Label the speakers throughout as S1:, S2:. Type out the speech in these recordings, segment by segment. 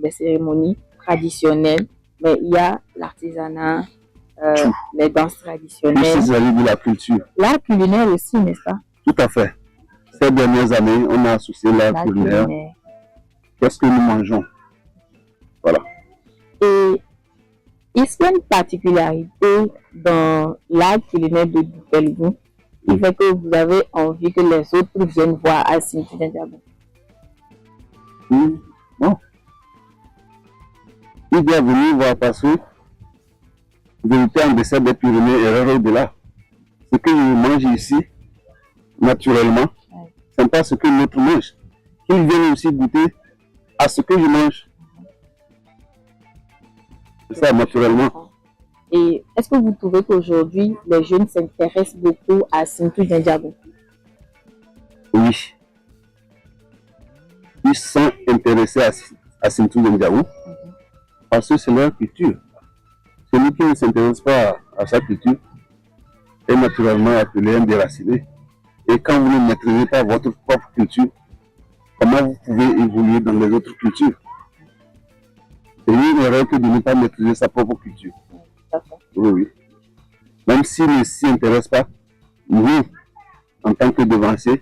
S1: des cérémonies traditionnelles, mais il y a l'artisanat, les danses traditionnelles.
S2: Tous ces amis de la culture.
S1: L'art culinaire aussi, n'est-ce pas?
S2: Tout à fait. Ces dernières années, on a associé l'art culinaire. Qu'est-ce que nous mangeons? Voilà.
S1: Et est-ce qu'il y a une particularité dans l'art culinaire de Boutelgou qui fait que vous avez envie que les autres viennent voir à Sinthiou-Dindiabou?
S2: Bon. Il doit venir voir parce que vérité en dessert des Pyrénées et erreur au-delà. Ce que je mange ici, naturellement, ce n'est pas ce que l'autre mange. Qu'ils viennent aussi goûter à ce que je mange. C'est ça, naturellement.
S1: Et est-ce que vous trouvez qu'aujourd'hui, les jeunes s'intéressent beaucoup à Sinthiou-Dindiabou?
S2: Oui. Ils sont intéressés à Sinthiou-Dindiabou parce que c'est leur culture. Celui qui ne s'intéresse pas à sa culture est naturellement appelé un déraciné. Et quand vous ne maîtrisez pas votre propre culture, comment vous pouvez évoluer dans les autres cultures? C'est une erreur que de ne pas maîtriser sa propre culture. Oui, oui. Même s'il ne s'y intéresse pas, nous, en tant que devanciers,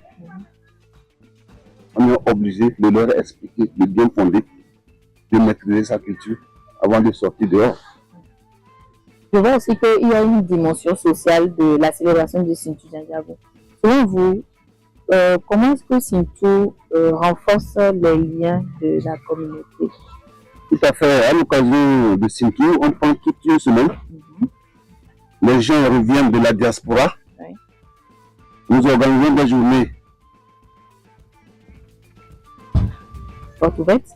S2: on est obligé de leur expliquer, de bien fonder, de maîtriser sa culture avant de sortir dehors.
S1: Je vois aussi qu'il y a une dimension sociale de la célébration de Sinthiou-Dindiabou. Selon vous, comment est-ce que Sinthiou renforce les liens de la communauté?
S2: Tout à fait. À l'occasion de Sinthiou, on prend toute une semaine. Les gens reviennent de la diaspora.
S1: Oui.
S2: Nous organisons des journées.
S1: Porte ouverte?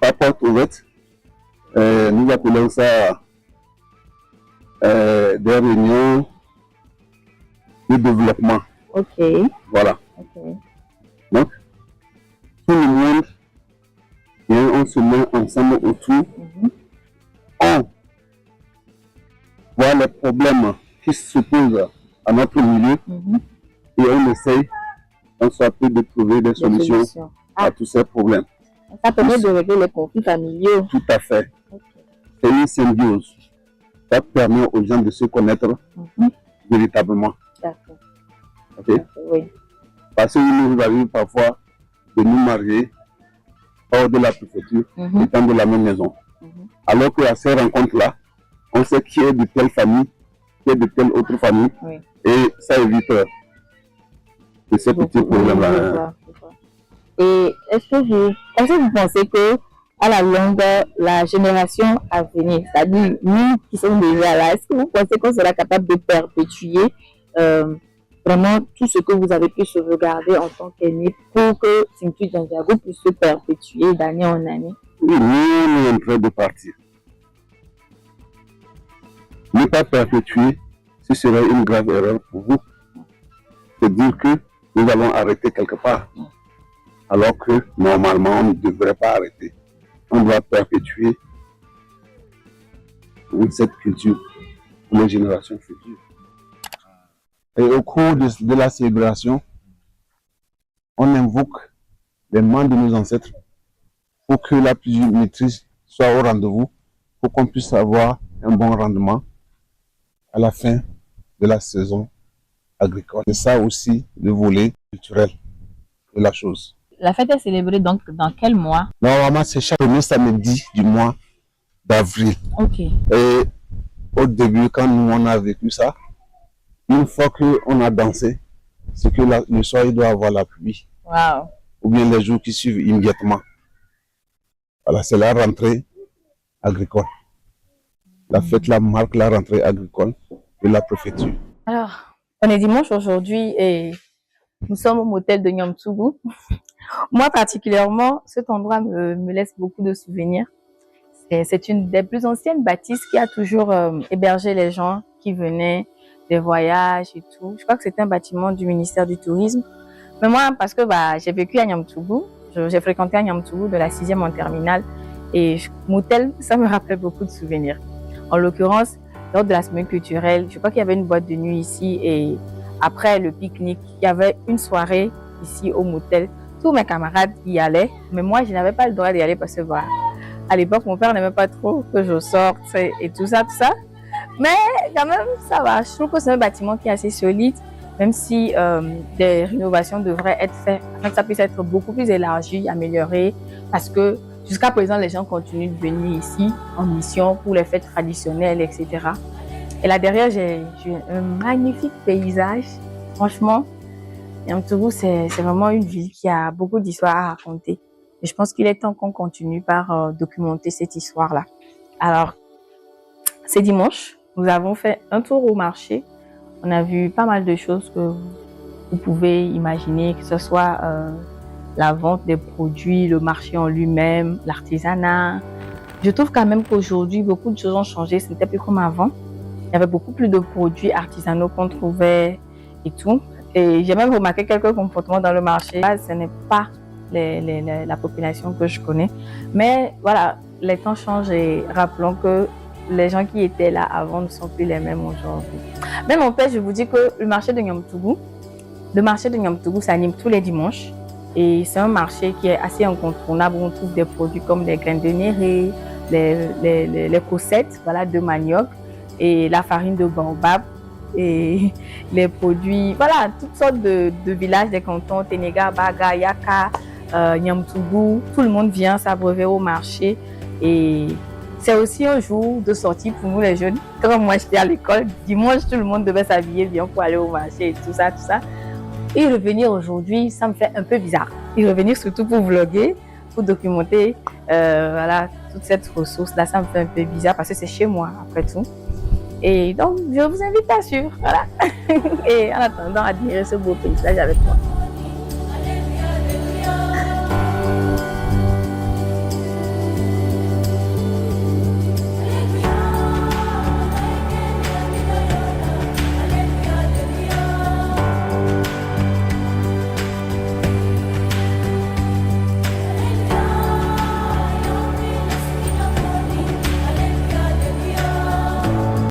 S2: Pas porte ouverte. Nous appelons ça des réunions de développement.
S1: Ok.
S2: Voilà.
S1: Okay.
S2: Donc, tout le monde, on se met ensemble autour. On voit les problèmes qui se posent à notre milieu et on essaye, en soit peu, de trouver des solutions à tous ces problèmes.
S1: Ça permet de régler les conflits familiaux.
S2: Tout à fait.
S1: Okay.
S2: C'est une symbiose. Ça permet aux gens de se connaître véritablement.
S1: D'accord.
S2: Okay?
S1: Oui.
S2: Parce qu'il nous arrive parfois de nous marier hors de la préfecture, étant de la même maison. Alors qu'à ces rencontres-là, on sait qui est de telle famille, qui est de telle autre famille, et ça évite de ces petits problèmes-là.
S1: Et est-ce que vous pensez que à la longue, la génération à venir, c'est-à-dire nous qui sommes déjà là, est-ce que vous pensez qu'on sera capable de perpétuer vraiment tout ce que vous avez pu sauvegarder en tant qu'aîné pour que Sinthiou-Dindiabou puisse se perpétuer d'année en année?
S2: Oui, nous sommes en train de partir. Ne pas perpétuer, ce serait une grave erreur pour vous. C'est dire que nous allons arrêter quelque part. Alors que normalement, on ne devrait pas arrêter. On doit perpétuer cette culture pour les générations futures. Et au cours de la célébration, on invoque les mains de nos ancêtres pour que la pluviométrie soit au rendez-vous, pour qu'on puisse avoir un bon rendement à la fin de la saison agricole. C'est ça aussi le volet culturel de la chose.
S1: La fête est célébrée donc dans quel mois?
S2: Normalement, c'est chaque premier samedi du mois d'avril.
S1: Ok.
S2: Et au début, quand nous on a vécu ça, une fois qu'on a dansé, c'est que le soir, il doit avoir la pluie.
S1: Wow.
S2: Ou bien les jours qui suivent immédiatement. Voilà, c'est la rentrée agricole. La fête là marque la rentrée agricole de la préfecture.
S1: Alors, on est dimanche aujourd'hui et nous sommes au motel de Nyamtougou. Moi particulièrement, cet endroit me laisse beaucoup de souvenirs. C'est une des plus anciennes bâtisses qui a toujours hébergé les gens qui venaient des voyages et tout. Je crois que c'était un bâtiment du ministère du Tourisme. Mais moi, parce que j'ai vécu à Nyamtougou, j'ai fréquenté à Nyamtougou de la 6e en terminale. Et motel, ça me rappelle beaucoup de souvenirs. En l'occurrence, lors de la semaine culturelle, je crois qu'il y avait une boîte de nuit ici. Et après le pique-nique, il y avait une soirée ici au motel. Tous mes camarades y allaient, mais moi, je n'avais pas le droit d'y aller parce que À l'époque, mon père n'aimait pas trop que je sorte et tout ça, tout ça. Mais quand même, ça va. Je trouve que c'est un bâtiment qui est assez solide, même si des rénovations devraient être faites afin que ça puisse être beaucoup plus élargi, amélioré, parce que jusqu'à présent, les gens continuent de venir ici en mission pour les fêtes traditionnelles, etc. Et là derrière, j'ai un magnifique paysage. Franchement, Niamtougou, c'est vraiment une ville qui a beaucoup d'histoires à raconter. Et je pense qu'il est temps qu'on continue par documenter cette histoire-là. Alors, c'est dimanche. Nous avons fait un tour au marché. On a vu pas mal de choses que vous pouvez imaginer, que ce soit la vente des produits, le marché en lui-même, l'artisanat. Je trouve quand même qu'aujourd'hui, beaucoup de choses ont changé. Ce n'était plus comme avant. Il y avait beaucoup plus de produits artisanaux qu'on trouvait et tout. Et j'ai même remarqué quelques comportements dans le marché. Là, ce n'est pas la population que je connais. Mais voilà, les temps changent et rappelons que les gens qui étaient là avant ne sont plus les mêmes aujourd'hui. Mais mon père, je vous dis que le marché de Niamtougou s'anime tous les dimanches. Et c'est un marché qui est assez incontournable où on trouve des produits comme les graines de néré, les cossettes, voilà, de manioc et la farine de baobab et les produits, voilà, toutes sortes de villages des cantons, Ténéga, Baga, Yaka, Niamtougou. Tout le monde vient s'abreuver au marché et c'est aussi un jour de sortie pour nous les jeunes. Quand moi j'étais à l'école, dimanche tout le monde devait s'habiller bien pour aller au marché et tout ça, tout ça. Et revenir aujourd'hui, ça me fait un peu bizarre. Et revenir surtout pour vlogger, pour documenter voilà, toute cette ressource-là, ça me fait un peu bizarre parce que c'est chez moi après tout. Et donc, je vous invite à suivre. Voilà. Et en attendant, admirer ce beau paysage avec moi.